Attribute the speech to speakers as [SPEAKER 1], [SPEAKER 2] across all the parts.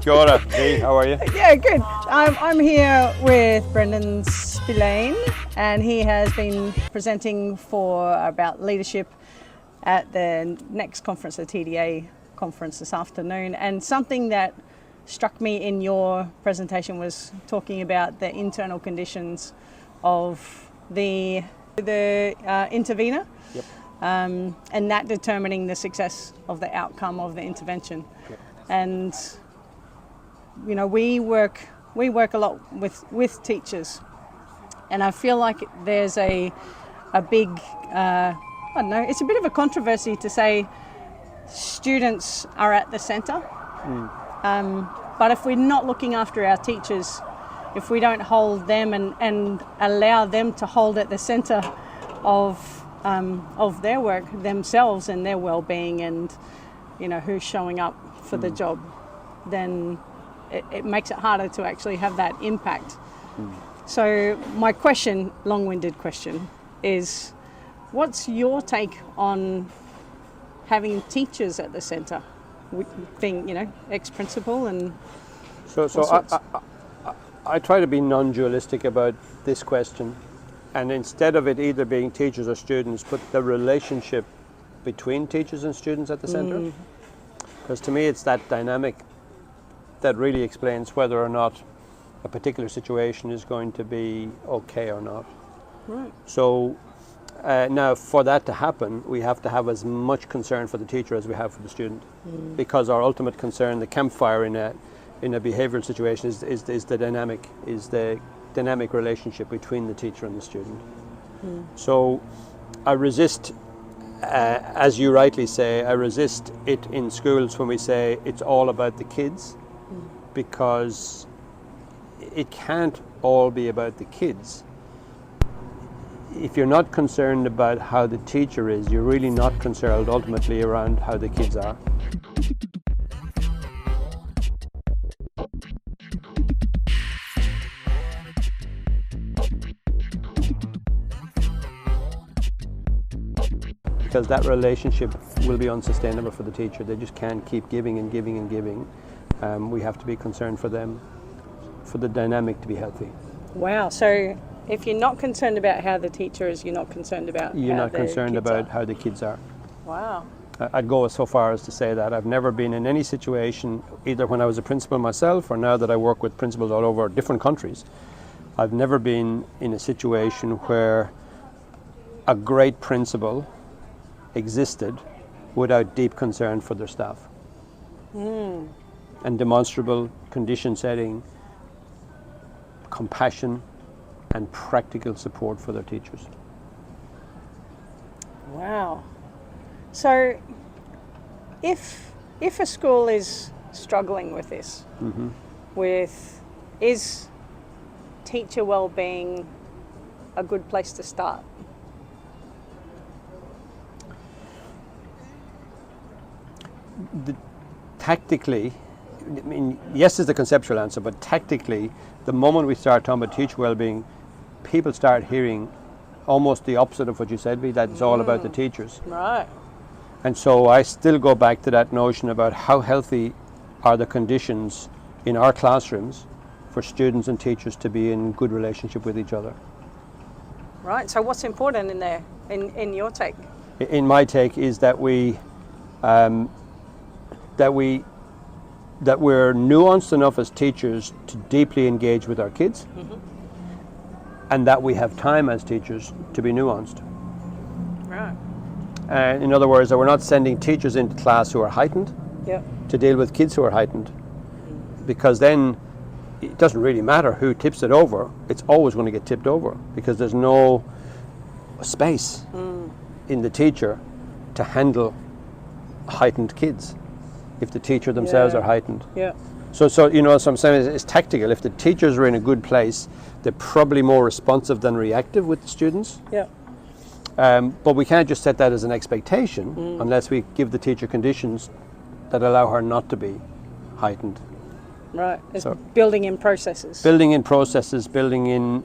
[SPEAKER 1] Kia ora, Dee, how are you?
[SPEAKER 2] Yeah, good. I'm here with Brendan Spillane, and he has been presenting for about leadership at the next conference, the TDA conference this afternoon. And something that struck me in your presentation was talking about the internal conditions of the intervener.
[SPEAKER 1] Yep.
[SPEAKER 2] And that determining the success of the outcome of the intervention.
[SPEAKER 1] Yep.
[SPEAKER 2] And you know, we work a lot with teachers, and I feel like there's a big I don't know, it's a bit of a controversy to say students are at the centre. But if we're not looking after our teachers, if we don't hold them and allow them to hold at the centre of their work themselves and their well-being, and you know who's showing up for the job, then it makes it harder to actually have that impact. So my question, long-winded question, is what's your take on having teachers at the centre, being, you know, ex-principal and
[SPEAKER 1] So I try to be non-dualistic about this question, and instead of it either being teachers or students, put the relationship between teachers and students at the centre. Because to me it's that dynamic that really explains whether or not a particular situation is going to be okay or not.
[SPEAKER 2] Right.
[SPEAKER 1] So now for that to happen, we have to have as much concern for the teacher as we have for the student, because our ultimate concern, the campfire in a behavioural situation, is the dynamic relationship between the teacher and the student. So I resist, as you rightly say, I resist it in schools when we say it's all about the kids, because it can't all be about the kids. If you're not concerned about how the teacher is, you're really not concerned ultimately around how the kids are. Because that relationship will be unsustainable for the teacher. They just can't keep giving and giving and giving. We have to be concerned for them, for the dynamic to be healthy.
[SPEAKER 2] Wow. So if you're not concerned about how the teacher is, you're not concerned about
[SPEAKER 1] You're
[SPEAKER 2] how
[SPEAKER 1] not
[SPEAKER 2] the
[SPEAKER 1] concerned
[SPEAKER 2] kids
[SPEAKER 1] about
[SPEAKER 2] are.
[SPEAKER 1] how the kids are.
[SPEAKER 2] Wow.
[SPEAKER 1] I'd go so far as to say that I've never been in any situation, either when I was a principal myself or now that I work with principals all over different countries, I've never been in a situation where a great principal existed without deep concern for their staff. And demonstrable condition setting, compassion and practical support for their teachers.
[SPEAKER 2] Wow. So if a school is struggling with this, is teacher well-being a good place to start?
[SPEAKER 1] Tactically, I mean, yes is the conceptual answer, but tactically, the moment we start talking about teacher well-being, people start hearing almost the opposite of what you said, that it's all about the teachers.
[SPEAKER 2] Right.
[SPEAKER 1] And so I still go back to that notion about how healthy are the conditions in our classrooms for students and teachers to be in good relationship with each other.
[SPEAKER 2] Right. So what's important in there, in your take?
[SPEAKER 1] In my take is that we're nuanced enough as teachers to deeply engage with our kids, and that we have time as teachers to be nuanced.
[SPEAKER 2] Right.
[SPEAKER 1] And in other words, that we're not sending teachers into class who are heightened to deal with kids who are heightened, because then it doesn't really matter who tips it over, it's always going to get tipped over, because there's no space in the teacher to handle heightened kids if the teacher themselves are heightened.
[SPEAKER 2] Yeah.
[SPEAKER 1] So you know, so I'm saying it's tactical. If the teachers are in a good place, they're probably more responsive than reactive with the students.
[SPEAKER 2] Yeah.
[SPEAKER 1] But we can't just set that as an expectation unless we give the teacher conditions that allow her not to be heightened.
[SPEAKER 2] Right. It's
[SPEAKER 1] So-
[SPEAKER 2] building in processes.
[SPEAKER 1] Building in processes, building in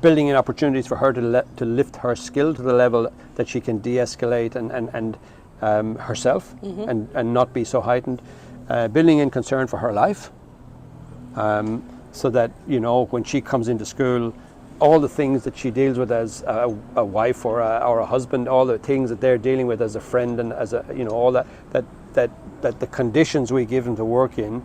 [SPEAKER 1] building in opportunities for her to lift her skill to the level that she can de-escalate and herself and not be so heightened. Building in concern for her life, so that, you know, when she comes into school, all the things that she deals with as a wife or a husband, all the things that they're dealing with as a friend and as a, you know, all that the conditions we give them to work in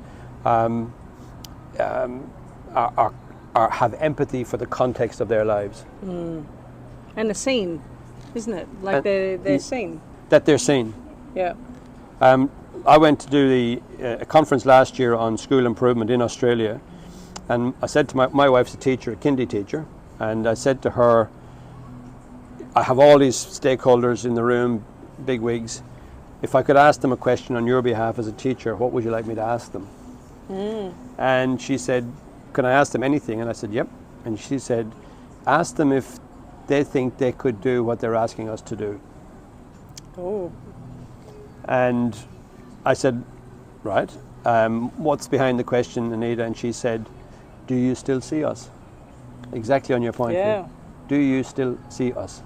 [SPEAKER 1] have empathy for the context of their lives.
[SPEAKER 2] And the scene, isn't it? Like they're seen.
[SPEAKER 1] That they're seen.
[SPEAKER 2] Yeah.
[SPEAKER 1] I went to do a conference last year on school improvement in Australia, and I said to my wife's a teacher, a kindy teacher, and I said to her, I have all these stakeholders in the room, big wigs. If I could ask them a question on your behalf as a teacher, what would you like me to ask them? And she said, can I ask them anything? And I said, yep. And she said, ask them if they think they could do what they're asking us to do.
[SPEAKER 2] Oh.
[SPEAKER 1] And I said, right, what's behind the question, Anita? And she said, do you still see us? Exactly on your point.
[SPEAKER 2] Yeah.
[SPEAKER 1] Do you still see us?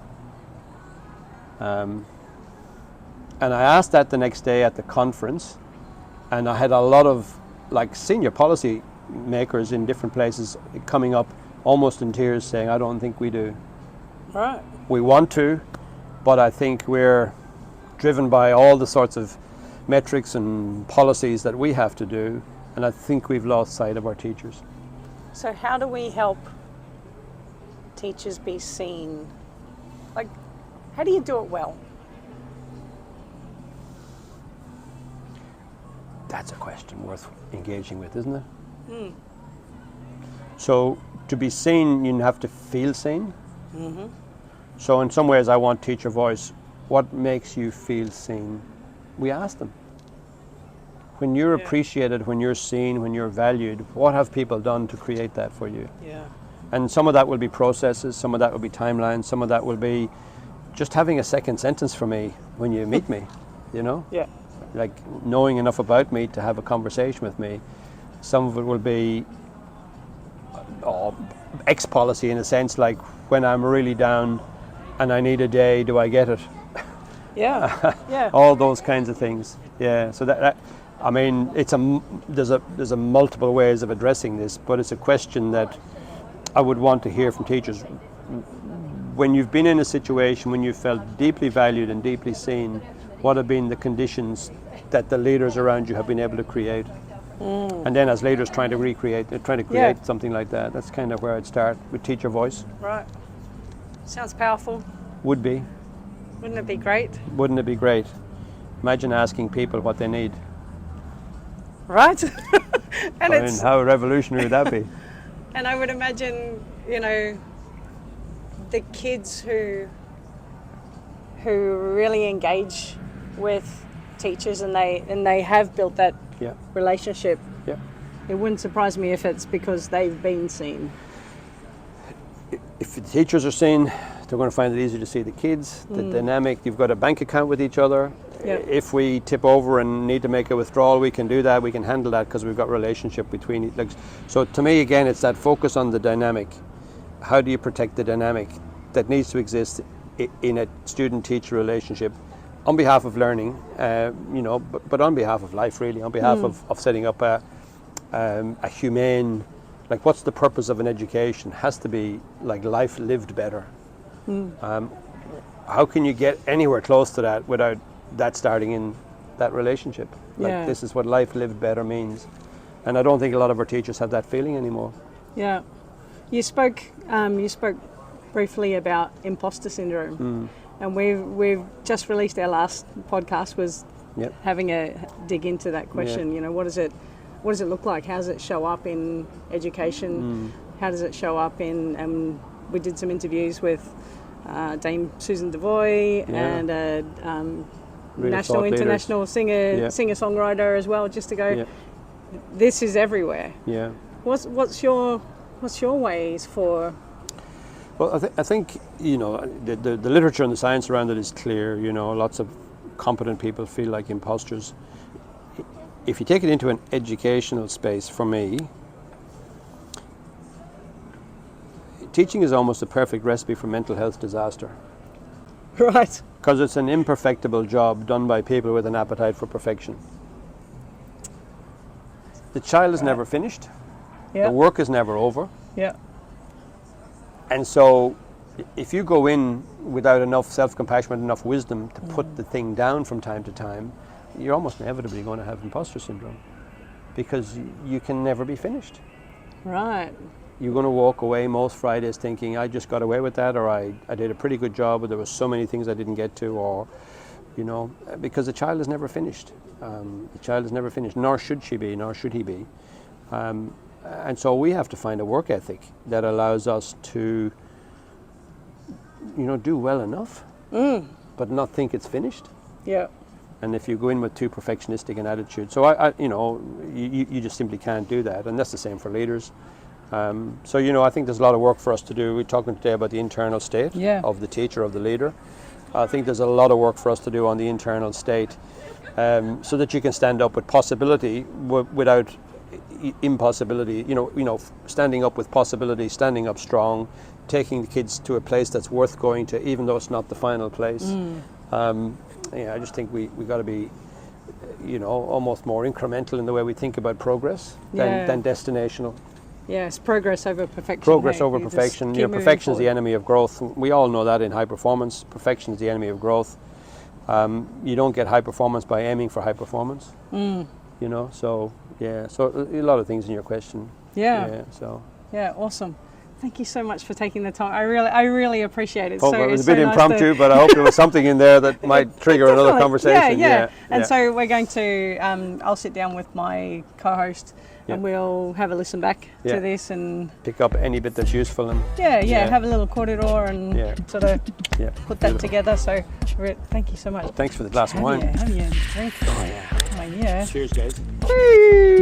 [SPEAKER 1] And I asked that the next day at the conference, and I had a lot of like senior policy makers in different places coming up almost in tears saying, I don't think we do.
[SPEAKER 2] Right.
[SPEAKER 1] We want to, but I think we're driven by all the sorts of metrics and policies that we have to do, and I think we've lost sight of our teachers.
[SPEAKER 2] So how do we help teachers be seen? Like, how do you do it well?
[SPEAKER 1] That's a question worth engaging with, isn't it? So to be seen, you have to feel seen. So in some ways I want teacher voice. What makes you feel seen? We ask them. When you're appreciated, when you're seen, when you're valued, what have people done to create that for you?
[SPEAKER 2] Yeah.
[SPEAKER 1] And some of that will be processes, some of that will be timelines, some of that will be just having a second sentence for me when you meet me, you know?
[SPEAKER 2] Yeah.
[SPEAKER 1] Like knowing enough about me to have a conversation with me. Some of it will be X policy in a sense, like when I'm really down and I need a day, do I get it?
[SPEAKER 2] Yeah. Yeah.
[SPEAKER 1] All those kinds of things. Yeah. So that I mean, there's a multiple ways of addressing this, but it's a question that I would want to hear from teachers. When you've been in a situation when you felt deeply valued and deeply seen, what have been the conditions that the leaders around you have been able to create? And then as leaders trying to create something like that. That's kind of where I'd start with teacher voice.
[SPEAKER 2] Right. Sounds powerful.
[SPEAKER 1] Would be.
[SPEAKER 2] Wouldn't it be great?
[SPEAKER 1] Wouldn't it be great? Imagine asking people what they need.
[SPEAKER 2] Right. And
[SPEAKER 1] I mean, how revolutionary would that be?
[SPEAKER 2] And I would imagine, you know, the kids who really engage with teachers and they have built that relationship.
[SPEAKER 1] Yeah.
[SPEAKER 2] It wouldn't surprise me if it's because they've been seen.
[SPEAKER 1] If the teachers are seen, they're going to find it easier to see the kids, the dynamic. You've got a bank account with each other.
[SPEAKER 2] Yep.
[SPEAKER 1] If we tip over and need to make a withdrawal, we can do that. We can handle that because we've got relationship between. So to me, again, it's that focus on the dynamic. How do you protect the dynamic that needs to exist in a student-teacher relationship on behalf of learning, but on behalf of life, really, on behalf of setting up a humane, like what's the purpose of an education? Has to be like life lived better. How can you get anywhere close to that without that starting in that relationship? Like this is what life lived better means. And I don't think a lot of our teachers have that feeling anymore. Yeah.
[SPEAKER 2] You spoke briefly about imposter syndrome. And we've just released our last podcast was having a dig into that question. You know, what does it look like? How does it show up in education? How does it show up in? We did some interviews with Dame Susan Devoy and national international singer-songwriter as well. Just to go, this is everywhere.
[SPEAKER 1] Yeah.
[SPEAKER 2] What's your ways for?
[SPEAKER 1] Well, I think you know the literature and the science around it is clear. You know, lots of competent people feel like imposters. If you take it into an educational space, for me, teaching is almost a perfect recipe for mental health disaster.
[SPEAKER 2] Right.
[SPEAKER 1] Because it's an imperfectible job done by people with an appetite for perfection. The child is never finished.
[SPEAKER 2] Yeah.
[SPEAKER 1] The work is never over.
[SPEAKER 2] Yeah.
[SPEAKER 1] And so if you go in without enough self-compassion, with enough wisdom to put the thing down from time to time, you're almost inevitably going to have imposter syndrome, because you can never be finished.
[SPEAKER 2] Right.
[SPEAKER 1] You're going to walk away most Fridays thinking, I just got away with that, or I did a pretty good job, or there was so many things I didn't get to, or, because the child is never finished. The child is never finished, nor should she be, nor should he be. And so we have to find a work ethic that allows us to, do well enough, but not think it's finished.
[SPEAKER 2] Yeah.
[SPEAKER 1] And if you go in with too perfectionistic an attitude, so you just simply can't do that, and that's the same for leaders. So I think there's a lot of work for us to do. We're talking today about the internal state of the teacher, of the leader. I think there's a lot of work for us to do on the internal state, so that you can stand up with possibility without impossibility. Standing up with possibility, standing up strong, taking the kids to a place that's worth going to, even though it's not the final place. I just think we got to be, almost more incremental in the way we think about progress than destinational.
[SPEAKER 2] Yes, progress over perfection.
[SPEAKER 1] Progress over perfection. Perfection is the enemy of growth. We all know that in high performance. Perfection is the enemy of growth. You don't get high performance by aiming for high performance. So a lot of things in your question.
[SPEAKER 2] Yeah, awesome. Thank you so much for taking the time. I really appreciate it.
[SPEAKER 1] It was a bit impromptu, but I hope there was something in there that might trigger another conversation.
[SPEAKER 2] So we're going to, I'll sit down with my co-host and we'll have a listen back to this and
[SPEAKER 1] pick up any bit that's useful. And
[SPEAKER 2] have a little corridor and sort of put that together. So thank you so much.
[SPEAKER 1] Thank you for the glass of wine.
[SPEAKER 2] Have you a drink?
[SPEAKER 1] Oh yeah.
[SPEAKER 2] Oh yeah.
[SPEAKER 1] Cheers, guys.
[SPEAKER 2] Woo!